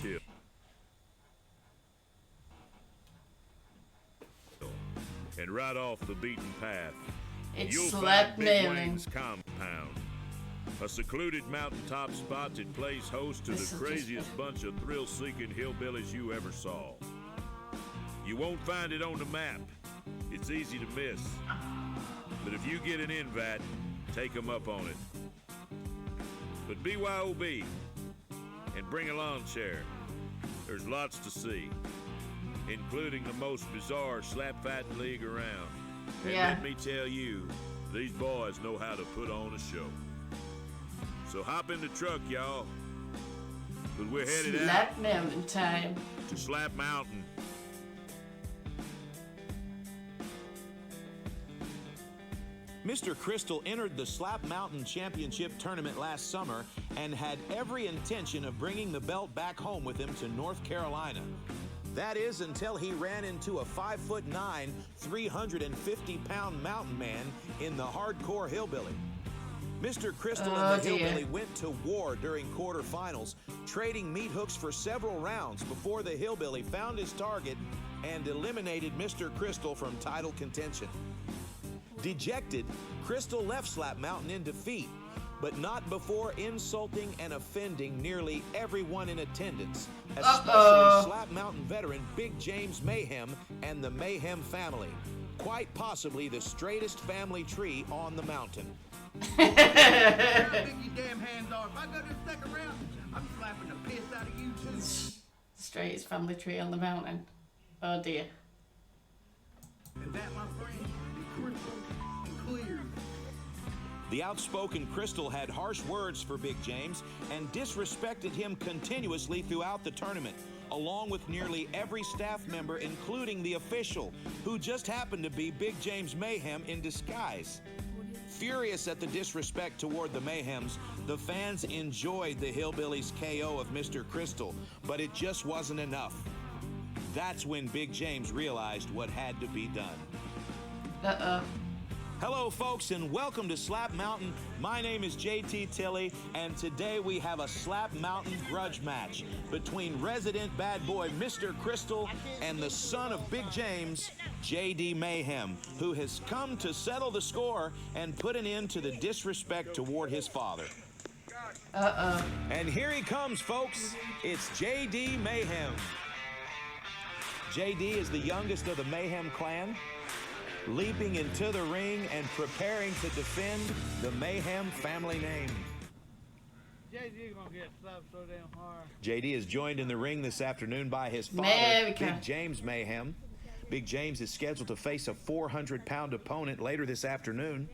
chill. And right off the beaten path, It's you'll Slap find Big Mountain. Wayne's compound. A secluded mountaintop spot that plays host to This the is craziest bunch of thrill-seeking hillbillies you ever saw. You won't find it on the map. It's easy to miss. But if you get an invite, take 'em up on it. But BYOB, and bring a lawn chair. There's lots to see, including the most bizarre slap-fighting league around. And Yeah. let me tell you, these boys know how to put on a show. So hop in the truck, y'all. But we're headed out Slap Mountain time. to Slap Mountain. Mr. Crystal entered the Slap Mountain Championship tournament last summer and had every intention of bringing the belt back home with him to North Carolina. That is until he ran into a 5'9", 350-pound mountain man in the hardcore hillbilly. Mr. Crystal and the dear. hillbilly went to war during quarterfinals, trading meat hooks for several rounds before the hillbilly found his target and eliminated Mr. Crystal from title contention. Dejected, Crystal left Slap Mountain in defeat, but not before insulting and offending nearly everyone in attendance, especially Slap Mountain veteran Big James Mayhem and the Mayhem family. Quite possibly the straightest family tree on the mountain. How big your damn hands are. If I go to the second round, I'm slapping the piss out of you too. Straightest family tree on the mountain. Oh dear. And that, my friend, is crystal and clear. The outspoken Crystal had harsh words for Big James and disrespected him continuously throughout the tournament, along with nearly every staff member, including the official, who just happened to be Big James Mayhem in disguise. Furious at the disrespect toward the Mayhems, the fans enjoyed the Hillbillies' KO of Mr. Crystal, but it just wasn't enough. That's when Big James realized what had to be done. Uh-oh. Hello, folks, and welcome to Slap Mountain. My name is JT Tilley, and today we have a Slap Mountain grudge match between resident bad boy Mr. Crystal and the son of Big James, JD Mayhem, who has come to settle the score and put an end to the disrespect toward his father. Uh-oh. And here he comes, folks. It's JD Mayhem. JD is the youngest of the Mayhem clan, leaping into the ring and preparing to defend the Mayhem family name. JD gonna get slapped so damn hard. JD is joined in the ring this afternoon by his father, America. Big James Mayhem. Big James is scheduled to face a 400-pound opponent later this afternoon.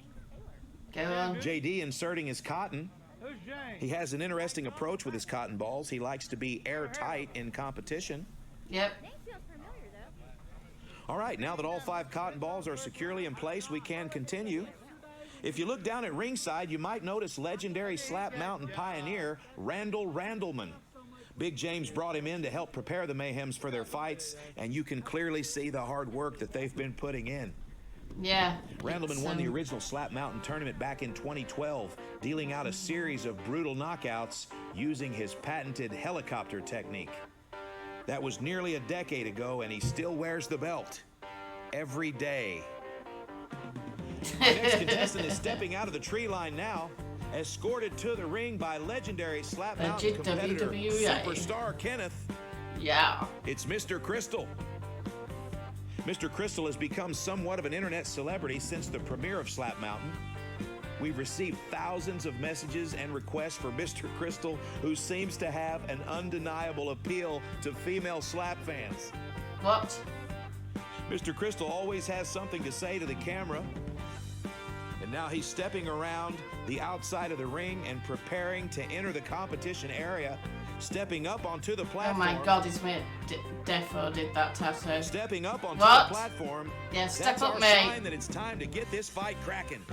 Go on. JD inserting his cotton. Who's James? He has an interesting approach with his cotton balls. He likes to be airtight in competition. Yep. All right, now that all 5 cotton balls are securely in place, we can continue. If you look down at ringside, you might notice legendary Slap Mountain pioneer Randall Randleman. Big James brought him in to help prepare the Mayhems for their fights, and you can clearly see the hard work that they've been putting in. Yeah. Randleman won the original Slap Mountain tournament back in 2012, dealing out a series of brutal knockouts using his patented helicopter technique. That was nearly a decade ago, and he still wears the belt every day. Our next contestant is stepping out of the tree line now, escorted to the ring by legendary Slap Mountain Legit competitor WWE. Superstar Kenneth. Yeah. It's Mr. Crystal. Mr. Crystal has become somewhat of an internet celebrity since the premiere of Slap Mountain. We've received thousands of messages and requests for Mr. Crystal, who seems to have an undeniable appeal to female slap fans. What? Mr. Crystal always has something to say to the camera. And now he's stepping around the outside of the ring and preparing to enter the competition area, stepping up onto the Oh platform. my god, his mate Defo did that tattoo. Stepping up onto What? the platform. Yeah, step That's up, our mate. sign that it's time to get this fight cracking.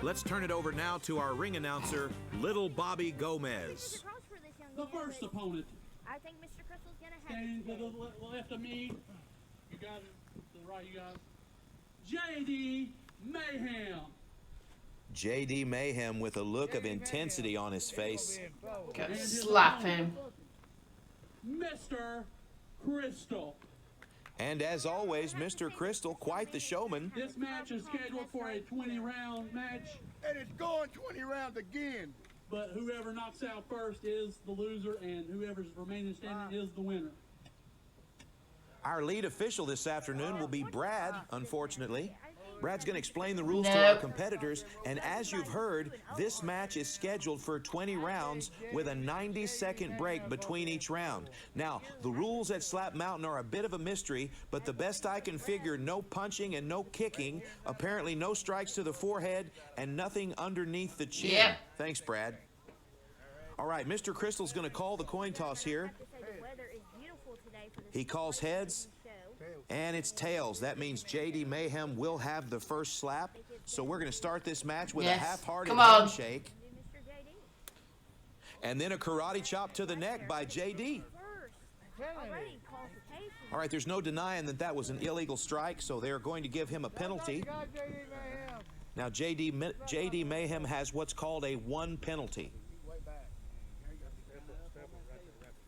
Let's turn it over now to our ring announcer, Little Bobby Gomez. The first opponent, I think Mr. Crystal's gonna have standing to it. the left of me, you got it, to the right you got it, JD Mayhem. JD Mayhem with a look of intensity on his face. Go slap him. Mr. Crystal. And as always, Mr. Crystal, quite the showman. This match is scheduled for a 20-round match, And it's going 20 rounds again. but whoever knocks out first is the loser, and whoever's remaining standing is the winner. Our lead official this afternoon will be Brad, unfortunately. Brad's going to explain the rules to our Nope. competitors, and as you've heard, this match is scheduled for 20 rounds with a 90-second break between each round. Now, the rules at Slap Mountain are a bit of a mystery, but the best I can figure, no punching and no kicking, apparently no strikes to the forehead, and nothing underneath the chin. Yep. Thanks, Brad. All right, Mr. Crystal's going to call the coin toss here. He calls heads, and it's tails. That means JD Mayhem will have the first slap. So we're going to start this match with Yes. a half-hearted Come on. handshake. And then a karate chop to the neck by JD. All right, there's no denying that that was an illegal strike, so they're going to give him a penalty. God, JD Mayhem. Now, JD Mayhem has what's called a one penalty.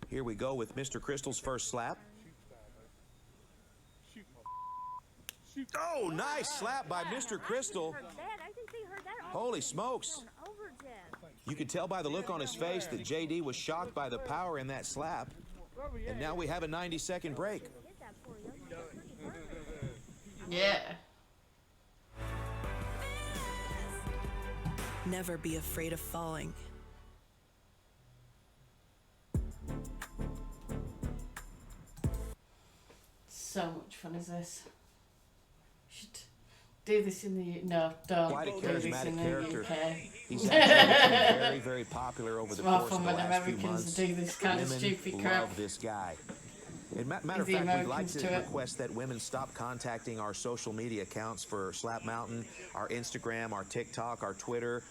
Here we go with Mr. Crystal's first slap. Oh, nice slap by Mr. Crystal. Holy smokes. You could tell by the look on his face that JD was shocked by the power in that slap. And now we have a 90-second break. Yeah. Never be afraid of falling. So much fun is this? Should do this in the no, don't Quite a do this in charismatic the character. UK. He's actually become very, very popular over It's the more course fun of the when last few Americans months. do this kind of Women stupid crap. love this guy. And matter of The fact, we'd like Americans to do it. request that women stop contacting our social media accounts for Slap Mountain, our Instagram, our TikTok, our Twitter.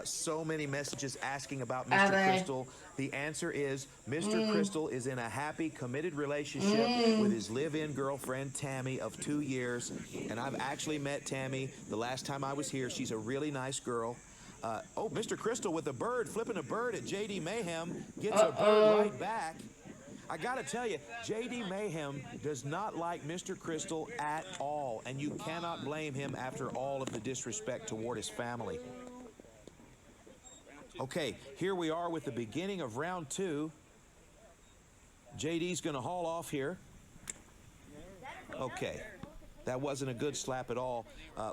So many messages asking about Are Mr. they? Crystal. The answer is Mr. Crystal is in a happy, committed relationship with his live-in girlfriend, Tammy, of 2 years. And I've actually met Tammy the last time I was here. She's a really nice girl. Oh, Mr. Crystal with a bird, flipping a bird at JD Mayhem, gets a bird right back. I gotta tell you, JD Mayhem does not like Mr. Crystal at all, and you cannot blame him after all of the disrespect toward his family. Okay, here we are with the beginning of round 2. JD's gonna haul off here. Okay, that wasn't a good slap at all.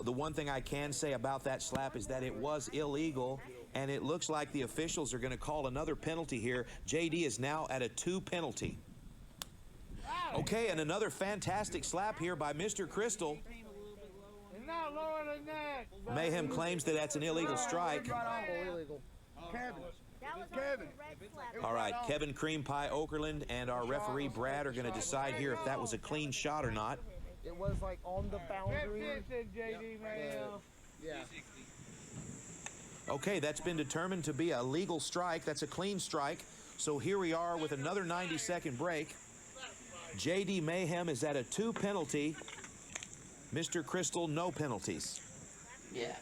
The one thing I can say about that slap is that it was illegal, and it looks like the officials are going to call another penalty here. JD is now at a 2 penalty. Okay, and another fantastic slap here by Mr. Crystal. And now lower the neck. Mayhem claims that that's an illegal strike. Kevin. All right, Kevin Cream Pie Okerlund and our referee Brad are going to decide here if that was a clean shot or not. It was like on the boundary. Get JD Mayhem. Yeah. Okay, that's been determined to be a legal strike. That's a clean strike. So here we are with another 90-second break. JD Mayhem is at a 2 penalty. Mr. Crystal, no penalties. Yeah.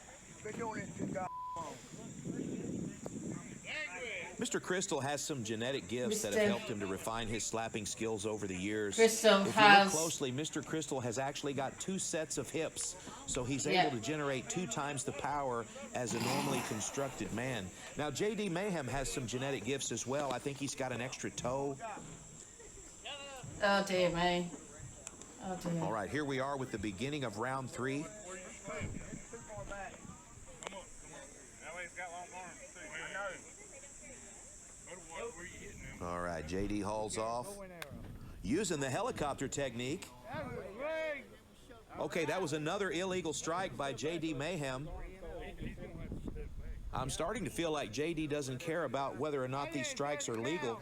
Mr. Crystal has some genetic gifts that Mr. have helped him to refine his slapping skills over the years. Crystal If you has- look closely, Mr. Crystal has actually got 2 sets of hips, so he's Yeah. able to generate 2 times the power as a normally constructed man. Now, JD Mayhem has some genetic gifts as well. I think he's got an extra toe. Oh dear me. Oh dear. All right, here we are with the beginning of round 3. All right, JD hauls off. Using the helicopter technique. That was great. Okay, that was another illegal strike by JD Mayhem. I'm starting to feel like JD doesn't care about whether or not these strikes are legal.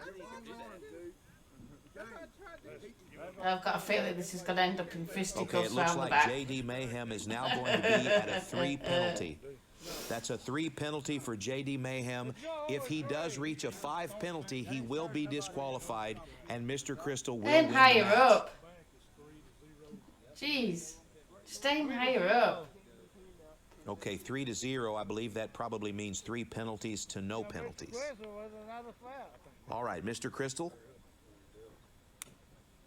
I've got a feeling this is going to end up in Okay, fisticuffs it looks round the like back. JD Mayhem is now going to be at a 3 penalty. That's a 3 penalty for JD Mayhem. If he does reach a 5 penalty, he will be disqualified, and Mr. Crystal will Aim win the higher match. up. Jeez. Just aim higher up. Okay, 3-0. I believe that probably means 3 penalties to no penalties. Crystal was another slap. All right, Mr. Crystal.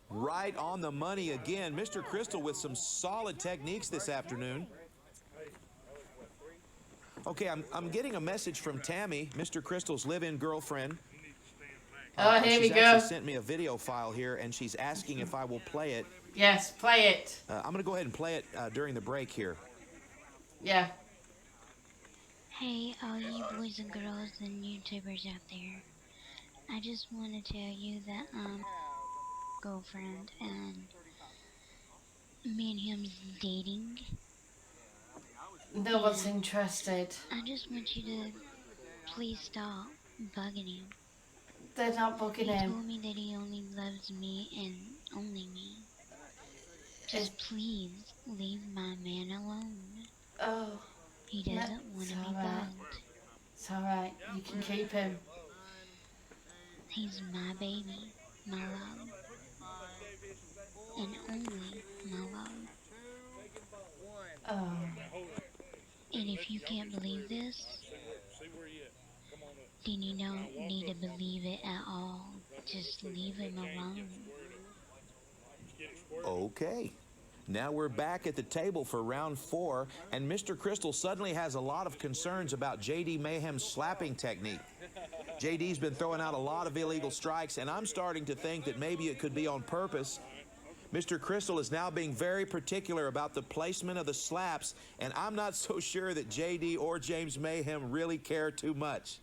Right on the money again. Mr. Crystal with some solid techniques this afternoon. Okay, I'm getting a message from Tammy, Mr. Crystal's live-in girlfriend. Oh, here we she's go. actually sent me a video file here, and she's asking if I will play it. Yes, play it. I'm going to go ahead and play it during the break here. Yeah. Hey, all you boys and girls and YouTubers out there. I just want to tell you that girlfriend and me and him's dating. No one's interested. I just want you to please stop bugging him. They're not bugging He him. told me that he only loves me and only me. Just please leave my man alone. Oh, He doesn't want to be alright. bugged. it's alright. You can keep him. He's my baby, my love, and only my love. Oh, And if you can't believe this, then you don't need to believe it at all. Just leave him alone. Okay. Now we're back at the table for round 4, and Mr. Crystal suddenly has a lot of concerns about JD Mayhem's slapping technique. JD's been throwing out a lot of illegal strikes, and I'm starting to think that maybe it could be on purpose. Mr. Crystal is now being very particular about the placement of the slaps, and I'm not so sure that JD or James Mayhem really care too much.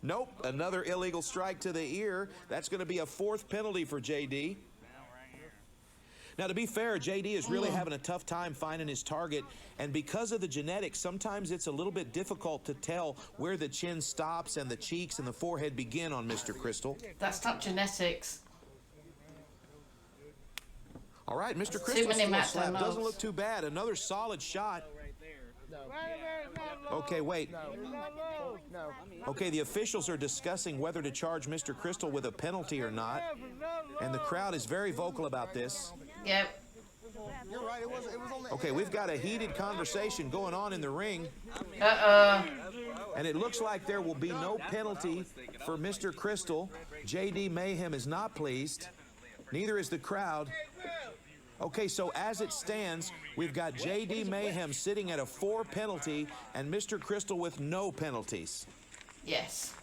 Nope, another illegal strike to the ear. That's going to be a 4th penalty for JD. Now, to be fair, JD is really having a tough time finding his target, and because of the genetics, sometimes it's a little bit difficult to tell where the chin stops and the cheeks and the forehead begin on Mr. Crystal. that's not genetics. All right, Mr. Too Crystal's many still a Matt slap. Reynolds. Doesn't look too bad. Another solid shot. Okay, wait. No. Okay, the officials are discussing whether to charge Mr. Crystal with a penalty or not, and the crowd is very vocal about this. Yep. You're right. It was on the. Okay, we've got a heated conversation going on in the ring, Uh-oh. and it looks like there will be no penalty for Mr. Crystal. JD Mayhem is not pleased. Neither is the crowd. Okay, so as it stands, we've got JD Mayhem sitting at a 4 penalty and Mr. Crystal with no penalties. Yes.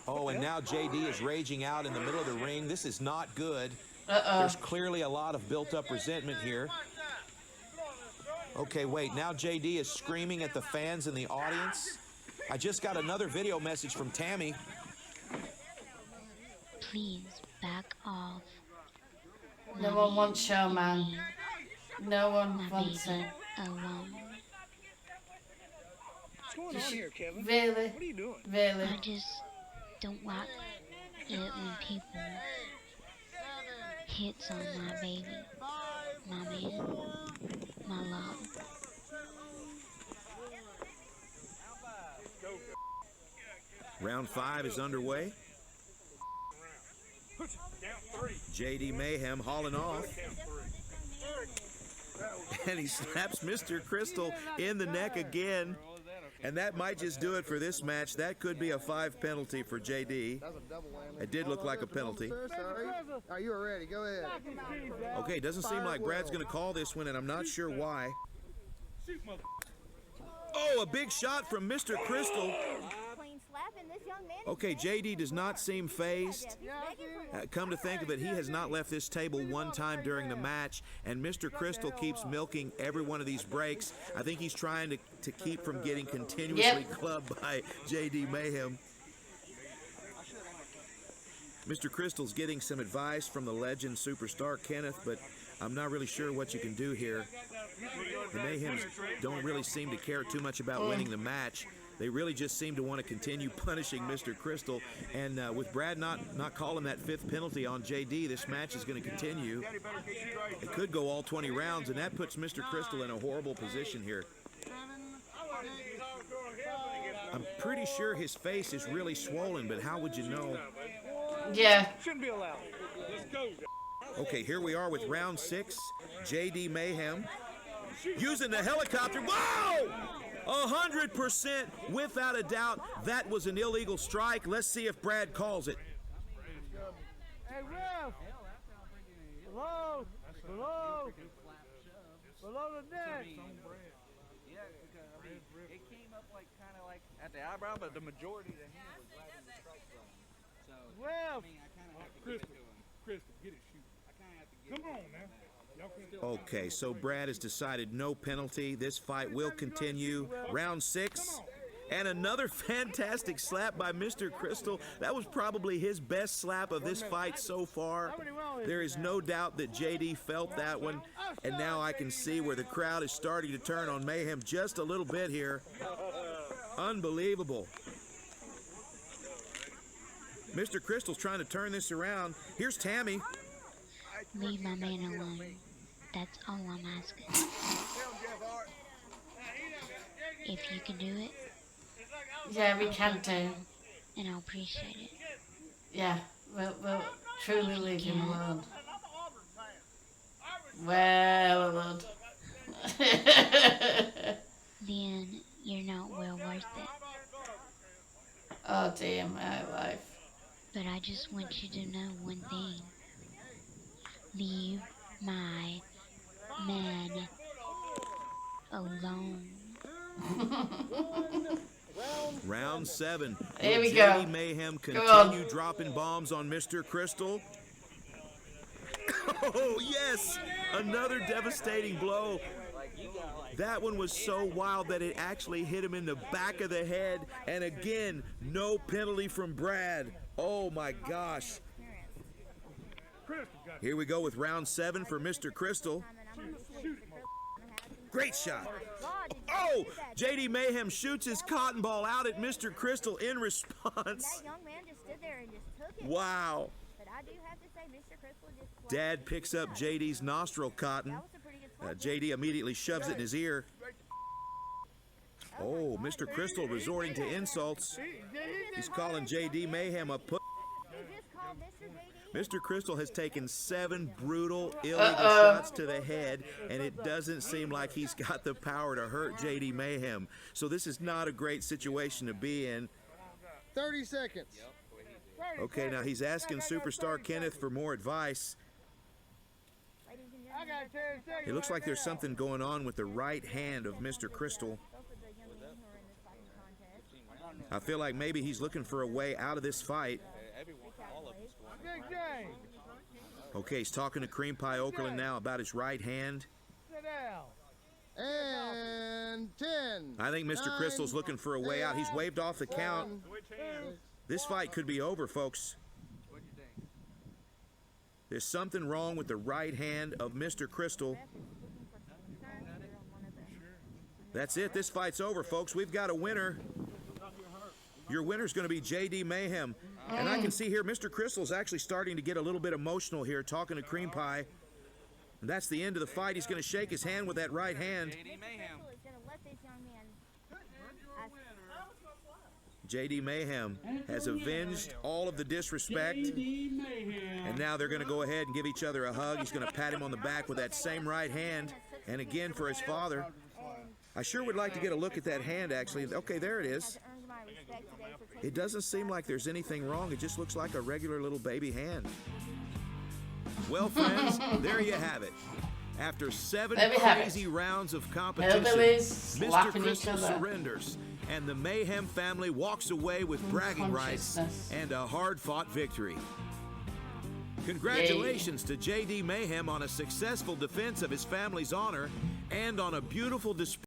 Oh, and now JD is raging out in the middle of the ring. This is not good. Uh-oh. There's clearly a lot of built-up resentment here. Okay, wait, now JD is screaming at the fans in the audience. I just got another video message from Tammy. Please back off. No one wants Showman. No one My wants baby him. alone. What's going on here, Kevin? Really? What are you doing? Really? I just don't like it when people hits on my baby, my man, my love. Round 5 is underway. JD Mayhem hauling off. And he slaps Mr. Crystal in the neck again. And that might just do it for this match. That could be a 5 penalty for JD. That's a double whammy. It did look like a penalty. Sorry. All right, you are ready. Go ahead. Okay, doesn't seem like Brad's going to call this one, and I'm not sure why. Oh, a big shot from Mr. Crystal. Clean slapping this young man. Okay, JD does not seem phased. Come to think of it, he has not left this table one time during the match, and Mr. Crystal keeps milking every one of these breaks. I think he's trying to keep from getting continuously clubbed by JD Mayhem. Mr. Crystal's getting some advice from the legend superstar Kenneth, but I'm not really sure what you can do here. The Mayhems don't really seem to care too much about winning the match. They really just seem to want to continue punishing Mr. Crystal. And with Brad not calling that 5th penalty on JD, this match is going to continue. It could go all 20 rounds, and that puts Mr. Crystal in a horrible position here. I'm pretty sure his face is really swollen, but how would you know? Yeah. Shouldn't be allowed. Okay, here we are with round 6. JD Mayhem using the helicopter. Whoa! 100% without a doubt that was an illegal strike. Let's see if Brad calls it. Hey, Ralph! Below! Below! Below the neck! Yeah, because I mean, it came up like kind of like at the eyebrow, but the majority of the hand was right in the strike zone. So Ralph! I mean, I kind of have to give it to him. Crystal, get it, shoot. I kind of have to give Come on now. Okay, so Brad has decided no penalty. This fight will continue. Round 6. And another fantastic slap by Mr. Crystal. That was probably his best slap of this fight so far. There is no doubt that JD felt that one. And now I can see where the crowd is starting to turn on Mayhem just a little bit here. Unbelievable. Mr. Crystal's trying to turn this around. Here's Tammy. Leave my man alone. That's all I'm asking. If you can do it, Yeah, we can do. then I'll appreciate it. Yeah, we'll truly leave him alone. Well, lord. Then you're not well worth it. Oh dear, my life. But I just want you to know one thing. Leave my man alone. Round 7. Here we Will go. JD Mayhem Come on. continue dropping bombs on Mr. Crystal? Oh, yes! Another devastating blow. That one was so wild that it actually hit him in the back of the head. And again, no penalty from Brad. Oh, my gosh. Here we go with round 7 for Mr. Crystal. Great shot. Oh, JD Mayhem shoots his cotton ball out at Mr. Crystal in response. That young man just stood there and just took it. Wow. But I do have to say, Mr. Crystal just. Dad picks up JD's nostril cotton. That was a pretty good spot. JD immediately shoves it in his ear. Oh, Mr. Crystal resorting to insults. He's calling JD Mayhem a put. He just called Mr. JD. Mr. Crystal has taken 7 brutal, illegal shots to the head, and it doesn't seem like he's got the power to hurt JD Mayhem. So this is not a great situation to be in. 30 seconds. Okay, now he's asking Superstar Kenneth for more advice. Ladies and I gentlemen, got 10 seconds. It looks like there's something going on with the right hand of Mr. Crystal. both of the young men who are in this fighting contest. I feel like maybe he's looking for a way out of this fight. Big James, Okay, he's talking to Cream Pie Okerlund now about his right hand. sit down. And 10. I think Mr. Crystal's looking for a way out. He's waved off the count. This fight could be over, folks. There's something wrong with the right hand of Mr. Crystal. That's it. This fight's over, folks. We've got a winner. Your winner's going to be JD Mayhem. And I can see here Mr. Crystal's actually starting to get a little bit emotional here, talking to Cream Pie. And that's the end of the fight. He's going to shake his hand with that right hand. Crystal is going to let this young man. JD Mayhem has avenged all of the disrespect. JD Mayhem. And now they're going to go ahead and give each other a hug. He's going to pat him on the back with that same right hand. And again for his father. I sure would like to get a look at that hand, actually. Okay, there it is. Earned my respect today for taking It doesn't seem like there's anything wrong. It just looks like a regular little baby hand. Well, friends, there you have it. After 7 There we have it. crazy rounds of competition, Hillbillies Mr. slapping each Crystal other. surrenders, and the Mayhem family walks away with bragging rights Consciousness. and a hard-fought victory. Congratulations to JD Mayhem on a successful defense of his family's honor and on a beautiful display